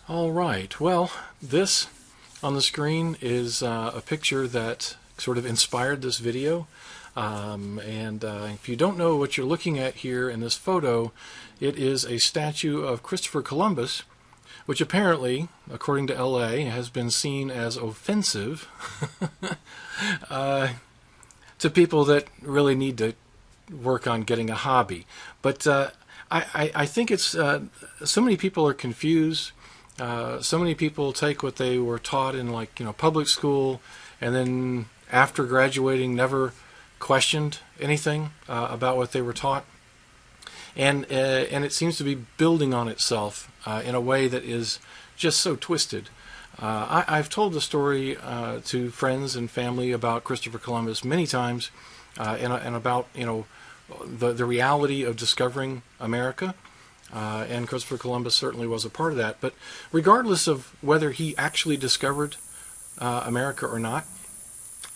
All right. Well, this on the screen is a picture that sort of inspired this video. If you don't know what you're looking at here in this photo, it is a statue of Christopher Columbus, which apparently, according to LA, has been seen as offensive to people that really need to work on getting a hobby. But I think it's so many people are confused. So many people take what they were taught in, like, public school, and then after graduating never questioned anything about what they were taught, and it seems to be building on itself in a way that is just so twisted. I've told the story to friends and family about Christopher Columbus many times, and about the reality of discovering America. And Christopher Columbus certainly was a part of that. But regardless of whether he actually discovered America or not,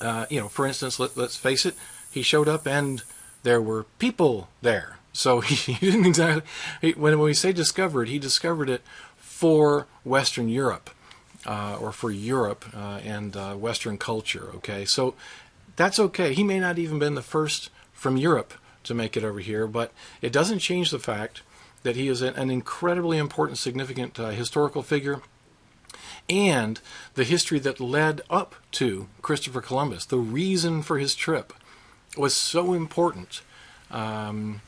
for instance, let's face it, he showed up and there were people there. So he didn't exactly. When we say discovered, he discovered it for Western Europe, or for Europe and Western culture. Okay, so that's okay. He may not even been the first from Europe to make it over here, but it doesn't change the fact that he is an incredibly important, significant historical figure, and the history that led up to Christopher Columbus, the reason for his trip, was so important, and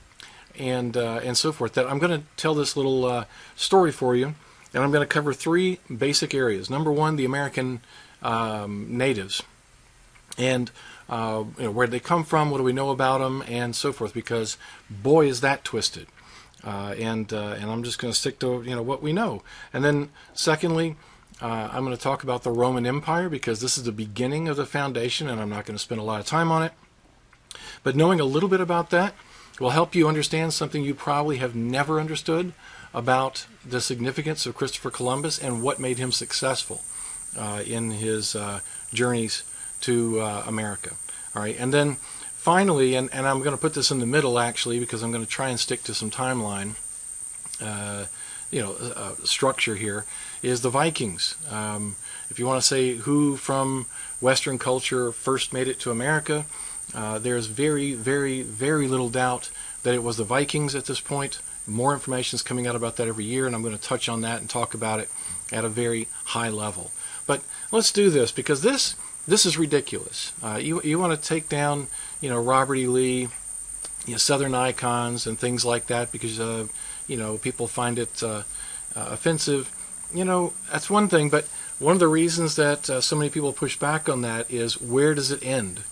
so forth, that I'm going to tell this little story for you, and I'm going to cover three basic areas. Number one, the American natives, and where they come from, what do we know about them, and so forth, because boy is that twisted. And I'm just going to stick to what we know. And then secondly, I'm going to talk about the Roman Empire, because this is the beginning of the foundation, and I'm not going to spend a lot of time on it. But knowing a little bit about that will help you understand something you probably have never understood about the significance of Christopher Columbus and what made him successful in his journeys to America. All right, and then finally, and I'm going to put this in the middle actually, because I'm going to try and stick to some timeline, structure here, is the Vikings. If you want to say who from Western culture first made it to America, there's very, very, very little doubt that it was the Vikings at this point. More information is coming out about that every year, and I'm going to touch on that and talk about it at a very high level. But let's do this, because this is ridiculous. You want to take down Robert E. Lee, Southern icons and things like that, because people find it offensive. That's one thing, but one of the reasons that so many people push back on that is, where does it end?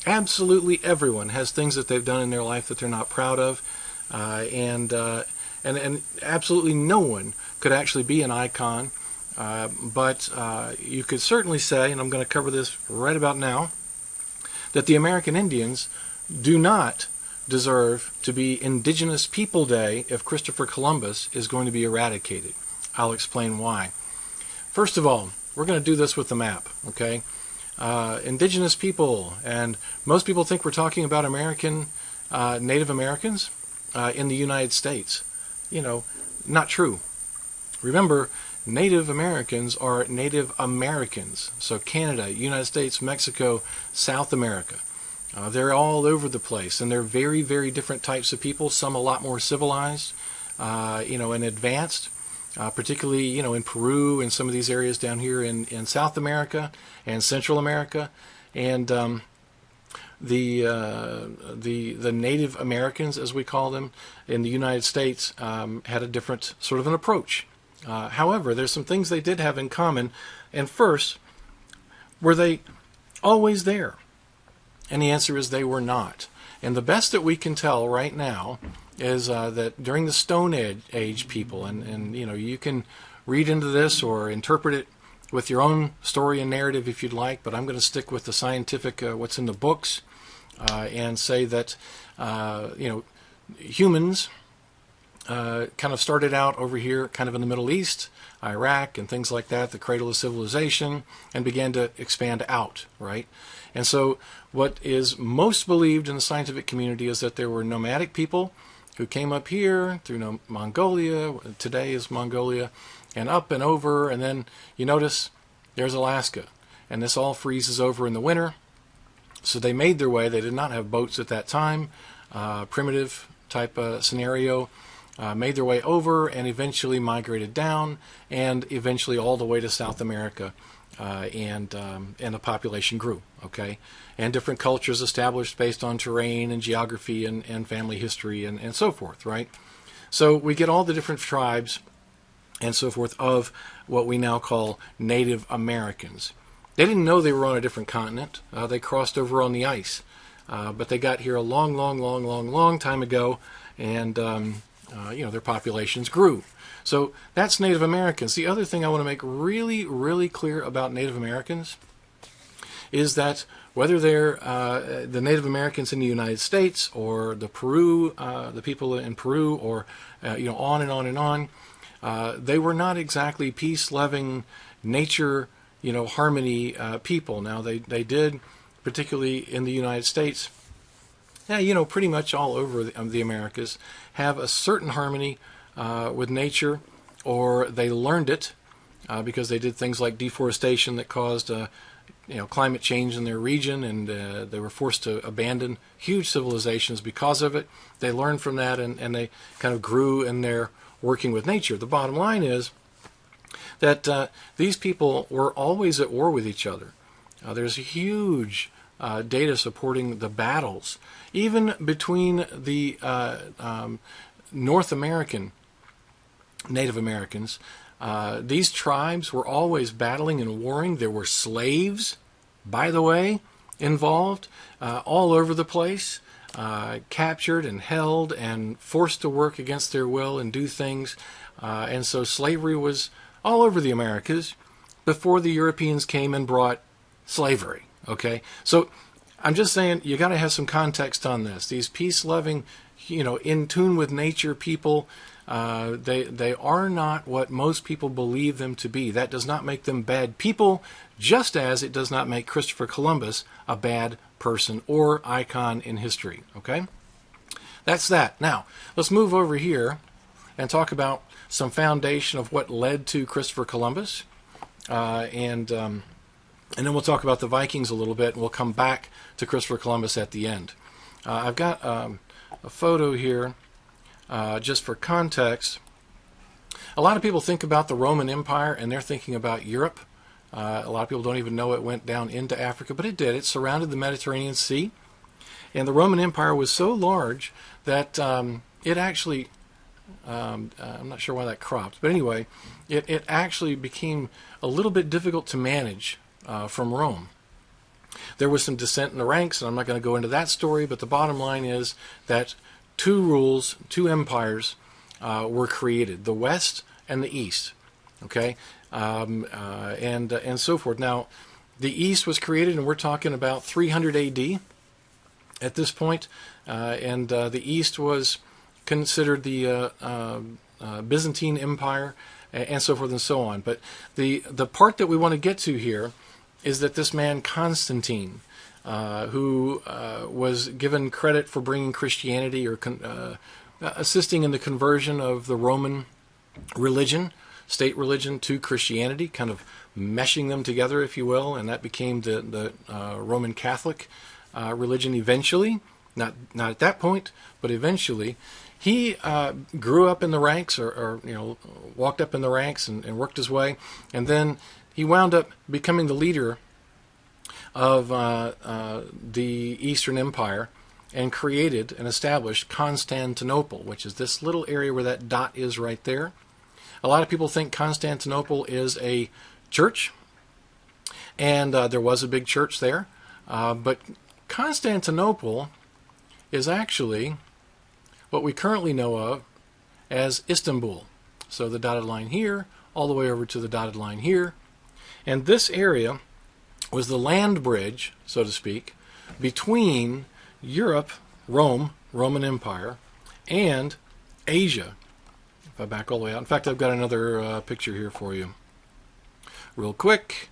Absolutely everyone has things that they've done in their life that they're not proud of, and absolutely no one could actually be an icon. But you could certainly say, and I'm going to cover this right about now, that the American Indians do not deserve to be Indigenous People Day if Christopher Columbus is going to be eradicated. I'll explain why. First of all, we're going to do this with the map, okay? Indigenous people, and most people think we're talking about Native Americans in the United States. Not true. Remember, Native Americans are Native Americans. So Canada, United States, Mexico, South America. They're all over the place, and they're very, very different types of people. Some a lot more civilized, and advanced, particularly, in Peru and some of these areas down here in South America and Central America. And the Native Americans, as we call them, in the United States, had a different sort of an approach. However, there's some things they did have in common. And first, were they always there? And the answer is they were not. And the best that we can tell right now is that during the Stone Age people, and you can read into this or interpret it with your own story and narrative if you'd like, but I'm going to stick with the scientific, what's in the books, and say that humans kind of started out over here, kind of in the Middle East, Iraq, and things like that, the cradle of civilization, and began to expand out, right? And so what is most believed in the scientific community is that there were nomadic people who came up here through Mongolia, today is Mongolia, and up and over, and then you notice there's Alaska. And this all freezes over in the winter. So they made their way. They did not have boats at that time, primitive type scenario. Made their way over and eventually migrated down, and eventually all the way to South America, and the population grew. Okay, and different cultures established based on terrain and geography and family history and so forth. Right. So we get all the different tribes and so forth of what we now call Native Americans. They didn't know they were on a different continent. They crossed over on the ice, but they got here a long time ago, and their populations grew. So that's Native Americans. The other thing I want to make really clear about Native Americans is that whether they're the Native Americans in the United States or the people in Peru, or on and on and on, they were not exactly peace-loving, nature, harmony people. Now they did, particularly in the United States, pretty much all over the Americas, have a certain harmony with nature, or they learned it because they did things like deforestation that caused climate change in their region, and they were forced to abandon huge civilizations because of it. They learned from that, and they kind of grew in their working with nature. The bottom line is that these people were always at war with each other. There's huge data supporting the battles, even between the North American Native Americans. These tribes were always battling and warring. There were slaves, by the way, involved all over the place, captured and held and forced to work against their will and do things. And so slavery was all over the Americas before the Europeans came and brought slavery. Okay, so I'm just saying you got to have some context on this. These peace-loving, in tune with nature people, they are not what most people believe them to be. That does not make them bad people, just as it does not make Christopher Columbus a bad person or icon in history. Okay, that's that. Now let's move over here and talk about some foundation of what led to Christopher Columbus, and then we'll talk about the Vikings a little bit, and we'll come back to Christopher Columbus at the end. I've got a photo here just for context. A lot of people think about the Roman Empire, and they're thinking about Europe. A lot of people don't even know it went down into Africa, but it did. It surrounded the Mediterranean Sea, and the Roman Empire was so large that it actually, I'm not sure why that cropped, but anyway, it actually became a little bit difficult to manage from Rome. There was some dissent in the ranks, and I'm not going to go into that story, but the bottom line is that two empires were created, the West and the East, okay, and so forth. Now, the East was created, and we're talking about 300 AD at this point, and the East was considered the Byzantine Empire, and so forth and so on. But the part that we want to get to here is that this man Constantine, who was given credit for bringing Christianity or assisting in the conversion of the Roman religion, state religion, to Christianity, kind of meshing them together, if you will, and that became the Roman Catholic religion eventually. Not at that point, but eventually. He grew up in the ranks, or walked up in the ranks and worked his way, and then he wound up becoming the leader of the Eastern Empire, and created and established Constantinople, which is this little area where that dot is right there. A lot of people think Constantinople is a church, and there was a big church there, but Constantinople is actually what we currently know of as Istanbul. So the dotted line here, all the way over to the dotted line here. And this area was the land bridge, so to speak, between Europe, Roman Empire, and Asia. If I back all the way out. In fact, I've got another picture here for you. Real quick.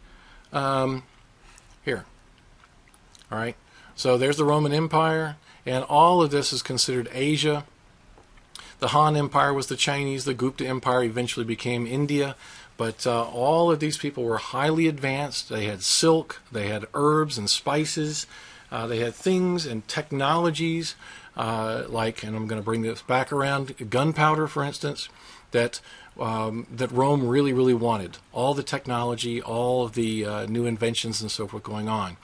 Here. All right. So there's the Roman Empire, and all of this is considered Asia. The Han Empire was the Chinese. The Gupta Empire eventually became India. But all of these people were highly advanced. They had silk, they had herbs and spices, they had things and technologies like, and I'm going to bring this back around, gunpowder, for instance, that Rome really, really wanted. All the technology, all of the new inventions and so forth going on.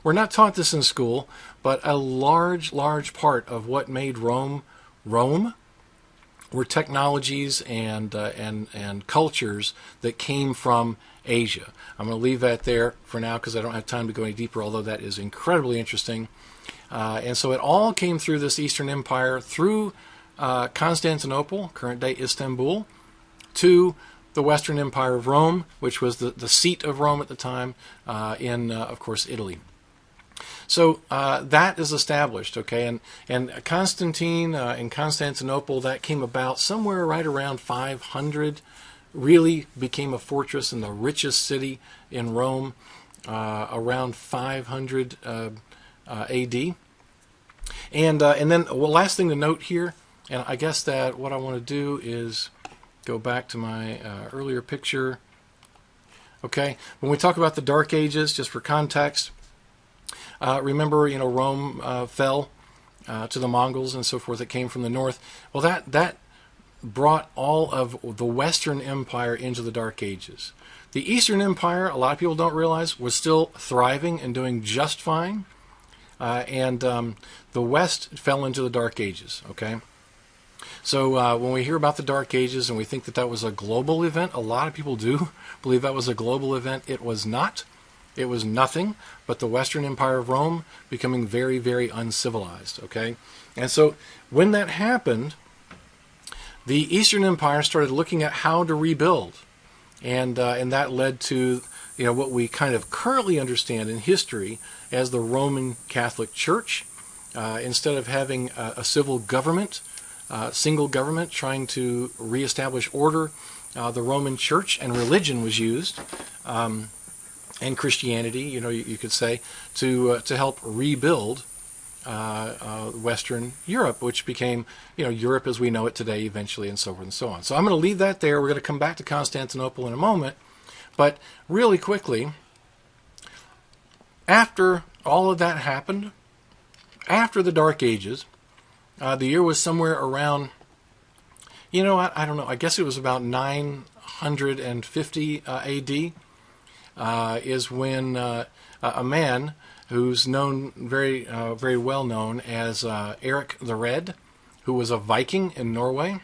We're not taught this in school, but a large, large part of what made Rome Rome were technologies and cultures that came from Asia. I'm going to leave that there for now because I don't have time to go any deeper, although that is incredibly interesting. And so it all came through this Eastern Empire, through Constantinople, current-day Istanbul, to the Western Empire of Rome, which was the seat of Rome at the time, in, of course, Italy. So that is established, okay, and Constantine in Constantinople, that came about somewhere right around 500, really became a fortress and the richest city in Rome around 500 A.D. And then, well, last thing to note here, and I guess that what I want to do is go back to my earlier picture. Okay, when we talk about the Dark Ages, just for context, remember, Rome fell to the Mongols and so forth that came from the north. Well, that brought all of the Western Empire into the Dark Ages. The Eastern Empire, a lot of people don't realize, was still thriving and doing just fine. And the West fell into the Dark Ages, okay? So when we hear about the Dark Ages and we think that that was a global event, a lot of people do believe that was a global event. It was not. It was nothing but the Western Empire of Rome becoming very, very uncivilized, okay? And so when that happened, the Eastern Empire started looking at how to rebuild. And that led to what we kind of currently understand in history as the Roman Catholic Church. Instead of having a civil government, single government trying to reestablish order, the Roman Church and religion was used, and Christianity, you could say, to help rebuild Western Europe, which became, Europe as we know it today eventually, and so forth and so on. So I'm going to leave that there. We're going to come back to Constantinople in a moment. But really quickly, after all of that happened, after the Dark Ages, the year was somewhere around, I don't know, I guess it was about 950 A.D., is when a man who's known very well known as Eric the Red, who was a Viking in Norway.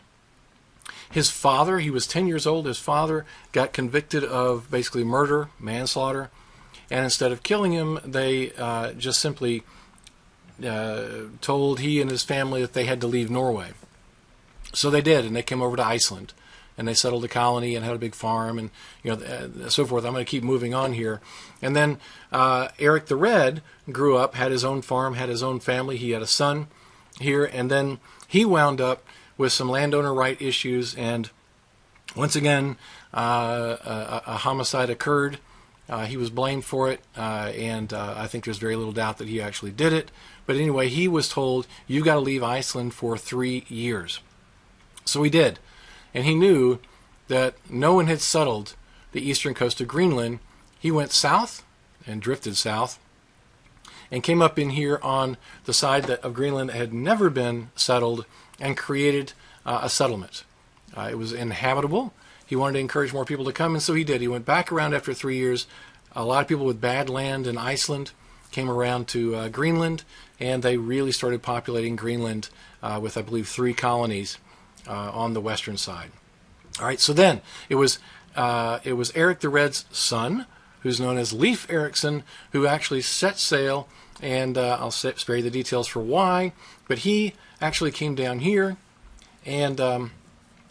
His father, he was 10 years old, his father got convicted of basically murder, manslaughter, and instead of killing him, they just simply told he and his family that they had to leave Norway. So they did, and they came over to Iceland. And they settled a colony and had a big farm and so forth. I'm going to keep moving on here. And then Eric the Red grew up, had his own farm, had his own family. He had a son here, and then he wound up with some landowner right issues. And once again, a homicide occurred. He was blamed for it, and I think there's very little doubt that he actually did it. But anyway, he was told, "You got to leave Iceland for 3 years." So he did. And he knew that no one had settled the eastern coast of Greenland. He went south and drifted south and came up in here on the side of Greenland that had never been settled and created a settlement. It was inhabitable. He wanted to encourage more people to come, and so he did. He went back around after 3 years. A lot of people with bad land in Iceland came around to Greenland, and they really started populating Greenland with, I believe, 3 colonies on the western side. All right, so then it was Eric the Red's son, who's known as Leif Eriksson, who actually set sail, and I'll spare you the details for why, but he actually came down here, and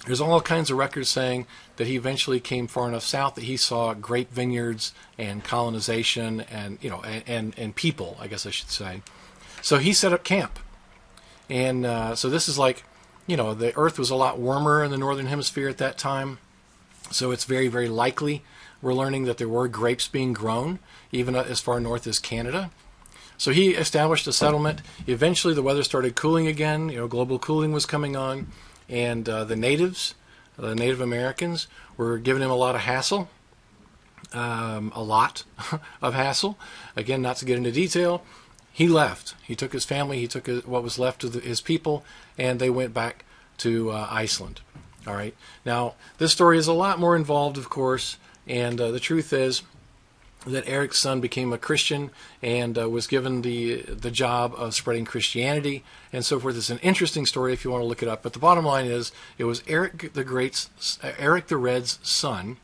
there's all kinds of records saying that he eventually came far enough south that he saw grape vineyards and colonization and and people, I guess I should say. So he set up camp, and so this is like, the Earth was a lot warmer in the northern hemisphere at that time, so it's very, very likely we're learning that there were grapes being grown, even as far north as Canada. So he established a settlement. Eventually the weather started cooling again, global cooling was coming on, And the natives, the Native Americans, were giving him a lot of hassle. A lot of hassle. Again, not to get into detail, he left. He took his family, he took what was left of his people, and they went back to Iceland. All right. Now, this story is a lot more involved, of course, and the truth is that Eric's son became a Christian and was given the job of spreading Christianity and so forth. It's an interesting story if you want to look it up. But the bottom line is, it was Eric the Red's son,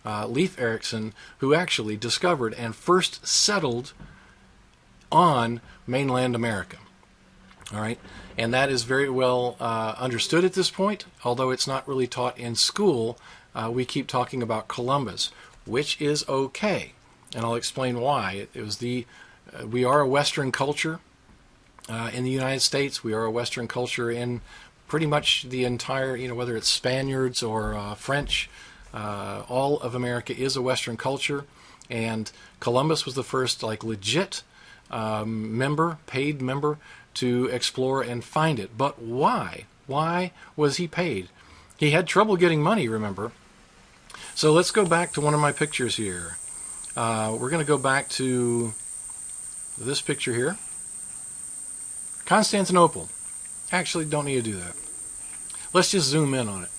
Leif Eriksson, who actually discovered and first settled on mainland America. All right, and that is very well understood at this point, although it's not really taught in school. We keep talking about Columbus, which is okay, and I'll explain why. It was we are a Western culture in the United States. We are a Western culture in pretty much the entire, whether it's Spaniards or French. All of America is a Western culture, and Columbus was the first legit paid member to explore and find it. But why? Why was he paid? He had trouble getting money, remember? So let's go back to one of my pictures here. We're going to go back to this picture here. Constantinople. Actually, don't need to do that. Let's just zoom in on it.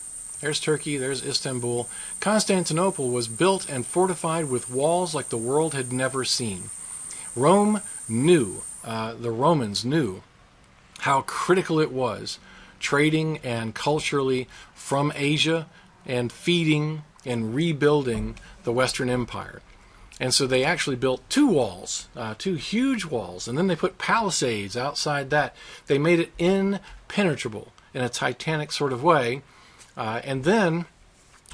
There's Turkey, there's Istanbul. Constantinople was built and fortified with walls like the world had never seen. Rome knew, the Romans knew how critical it was, trading and culturally from Asia and feeding and rebuilding the Western Empire. And so they actually built two walls, two huge walls, and then they put palisades outside that. They made it impenetrable in a Titanic sort of way. And then,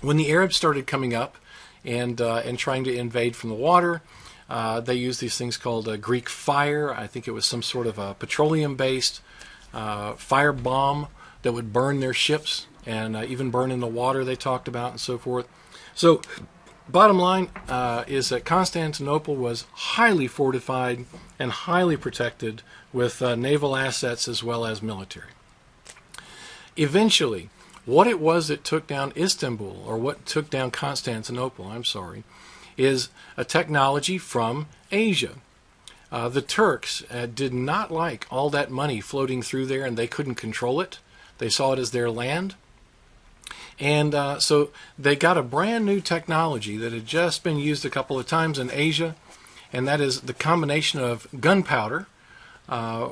when the Arabs started coming up and trying to invade from the water, they used these things called Greek fire. I think it was some sort of a petroleum-based fire bomb that would burn their ships and even burn in the water they talked about and so forth. So, bottom line is that Constantinople was highly fortified and highly protected with naval assets as well as military. Eventually, what it was that took down Istanbul, or what took down Constantinople, is a technology from Asia. The Turks did not like all that money floating through there, and they couldn't control it. They saw it as their land. And so they got a brand new technology that had just been used a couple of times in Asia, and that is the combination of gunpowder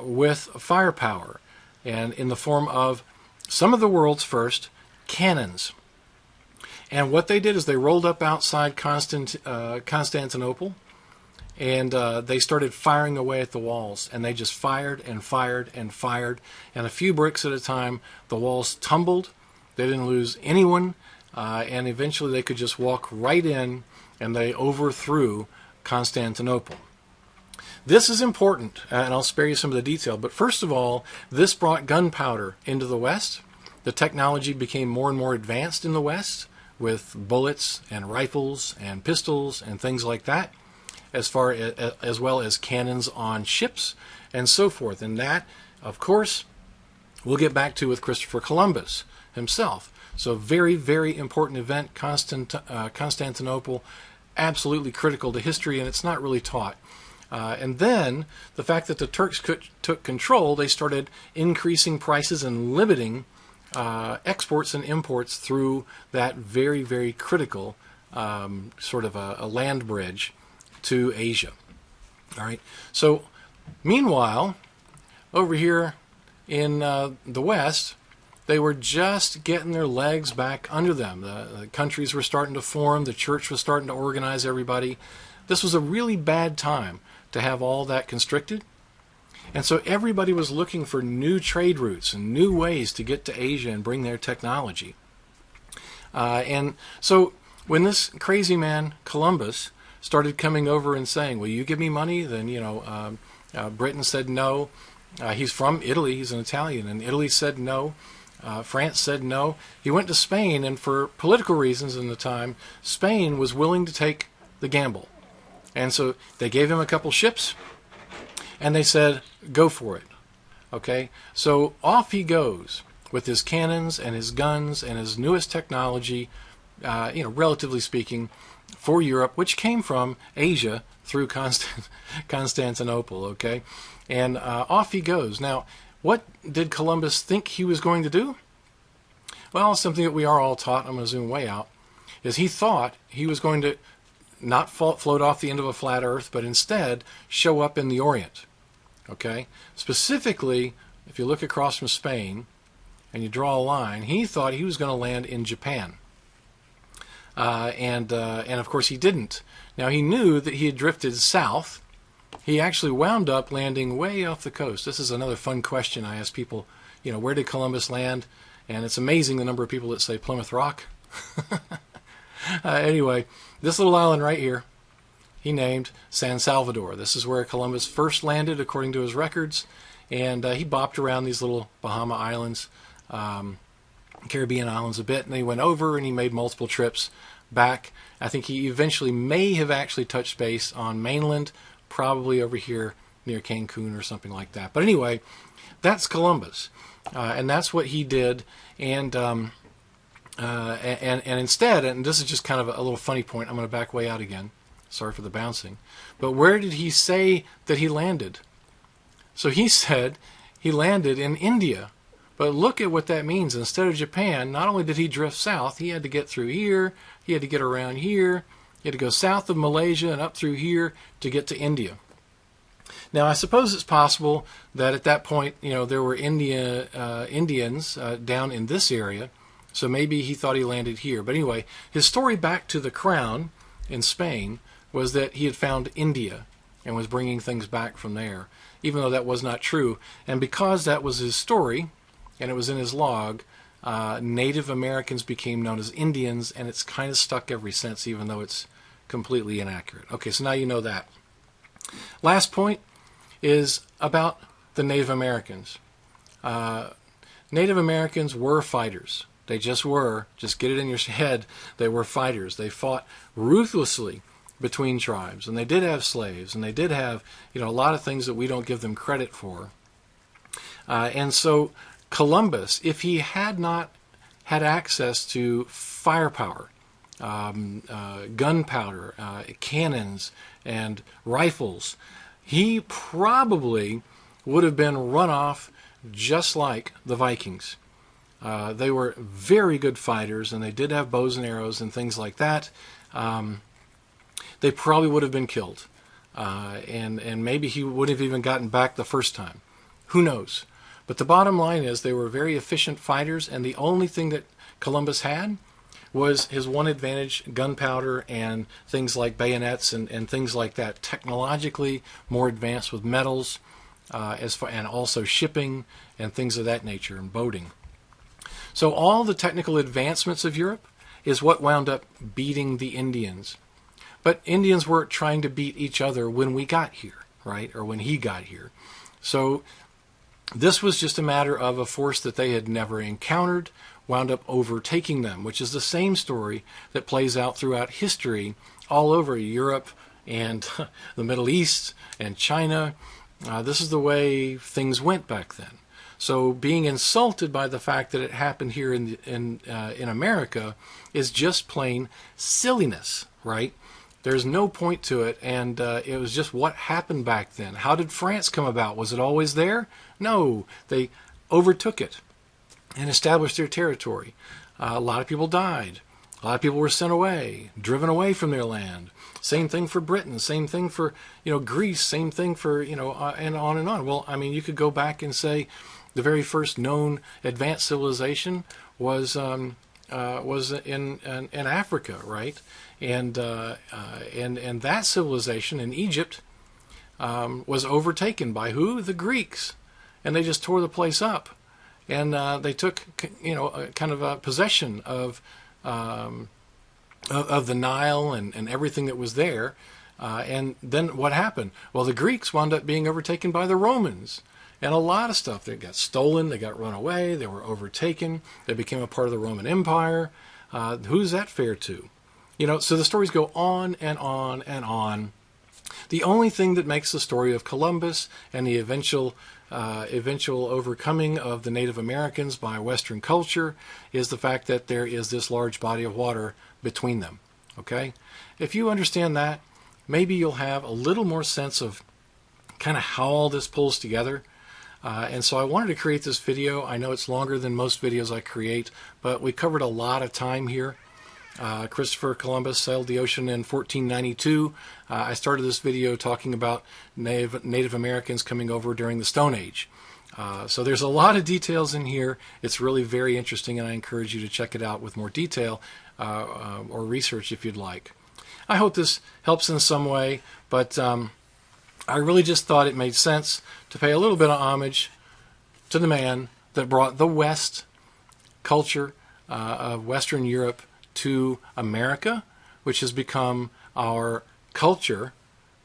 with firepower, and in the form of some of the world's first cannons. And what they did is they rolled up outside Constantinople, and they started firing away at the walls, and they just fired and fired and fired, and a few bricks at a time, the walls tumbled. They didn't lose anyone, and eventually they could just walk right in, and they overthrew Constantinople. This is important, and I'll spare you some of the detail, but first of all, this brought gunpowder into the West. The technology became more and more advanced in the West, with bullets and rifles and pistols and things like that, as well as cannons on ships and so forth. And that, of course, we'll get back to with Christopher Columbus himself. So very, very important event, Constantinople, absolutely critical to history, and it's not really taught. And then the fact that the Turks took control, they started increasing prices and limiting exports and imports through that very, very critical sort of a land bridge to Asia. All right. So meanwhile, over here in the West, they were just getting their legs back under them. The countries were starting to form. The church was starting to organize everybody. This was a really bad time to have all that constricted. And so everybody was looking for new trade routes and new ways to get to Asia and bring their technology. And so when this crazy man, Columbus, started coming over and saying, will you give me money? Then, Britain said no. He's from Italy. He's an Italian. And Italy said no. France said no. He went to Spain, and for political reasons in the time, Spain was willing to take the gamble. And so they gave him a couple ships, and they said, go for it. Okay? So off he goes. with his cannons and his guns and his newest technology, relatively speaking, for Europe, which came from Asia through Constantinople, okay? And off he goes. Now, what did Columbus think he was going to do? Well, something that we are all taught, I'm going to zoom way out, is he thought he was going to not float off the end of a flat earth, but instead show up in the Orient, okay? Specifically, if you look across from Spain and you draw a line, he thought he was going to land in Japan. And of course he didn't. Now he knew that he had drifted south. He actually wound up landing way off the coast. This is another fun question I ask people, where did Columbus land? And it's amazing the number of people that say Plymouth Rock. Anyway, this little island right here, he named San Salvador. This is where Columbus first landed according to his records. And he bopped around these little Bahama Islands, Caribbean islands a bit, and he went over and he made multiple trips back. I think he eventually may have actually touched base on mainland, probably over here near Cancun or something like that. But anyway, that's Columbus, and that's what he did. And instead, and this is just kind of a little funny point, I'm going to back way out again. Sorry for the bouncing. But where did he say that he landed? So he said he landed in India. But look at what that means. Instead of Japan, not only did he drift south, he had to get through here, he had to get around here, he had to go south of Malaysia and up through here to get to India. Now, I suppose it's possible that at that point, there were Indians down in this area, so maybe he thought he landed here. But anyway, his story back to the crown in Spain was that he had found India and was bringing things back from there, even though that was not true. And because that was his story, and it was in his log, Native Americans became known as Indians, and it's kind of stuck ever since, even though it's completely inaccurate. Okay, so now you know that. Last point is about the Native Americans. Native Americans were fighters. They just were. Just get it in your head. They were fighters. They fought ruthlessly between tribes, and they did have slaves, and they did have a lot of things that we don't give them credit for. And so Columbus, if he had not had access to firepower, gunpowder, cannons, and rifles, he probably would have been run off just like the Vikings. They were very good fighters, and they did have bows and arrows and things like that. They probably would have been killed. And maybe he wouldn't have even gotten back the first time. Who knows? But the bottom line is they were very efficient fighters, and the only thing that Columbus had was his one advantage, gunpowder and things like bayonets and things like that, technologically more advanced with metals, and also shipping and things of that nature, and boating. So all the technical advancements of Europe is what wound up beating the Indians. But Indians weren't trying to beat each other when we got here, right? Or when he got here. So this was just a matter of a force that they had never encountered, wound up overtaking them, which is the same story that plays out throughout history all over Europe and the Middle East and China. This is the way things went back then. So being insulted by the fact that it happened here in America is just plain silliness, right? There's no point to it, and it was just what happened back then. How did France come about? Was it always there? No, they overtook it and established their territory. A lot of people died. A lot of people were sent away, driven away from their land. Same thing for Britain. Same thing for Greece. Same thing for and on and on. Well, I mean, you could go back and say the very first known advanced civilization was in Africa, right? And that civilization in Egypt was overtaken by who? The Greeks, and they just tore the place up, and they took kind of a possession of the Nile and everything that was there, and then what happened? Well, the Greeks wound up being overtaken by the Romans. And a lot of stuff, they got stolen, they got run away, they were overtaken, they became a part of the Roman Empire. Who's that fair to? So the stories go on and on and on. The only thing that makes the story of Columbus and the eventual eventual overcoming of the Native Americans by Western culture is the fact that there is this large body of water between them. Okay? If you understand that, maybe you'll have a little more sense of kind of how all this pulls together. And so I wanted to create this video. I know it's longer than most videos I create, but we covered a lot of time here. Christopher Columbus sailed the ocean in 1492. I started this video talking about Native Americans coming over during the Stone Age. So there's a lot of details in here. It's really very interesting, and I encourage you to check it out with more detail or research if you'd like. I hope this helps in some way, but I really just thought it made sense to pay a little bit of homage to the man that brought the West culture of Western Europe to America, which has become our culture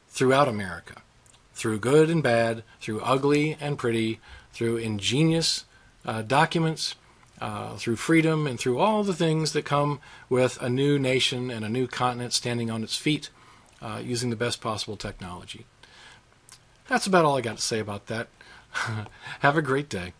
throughout America, through good and bad, through ugly and pretty, through ingenious documents, through freedom, and through all the things that come with a new nation and a new continent standing on its feet using the best possible technology. That's about all I got to say about that. Have a great day.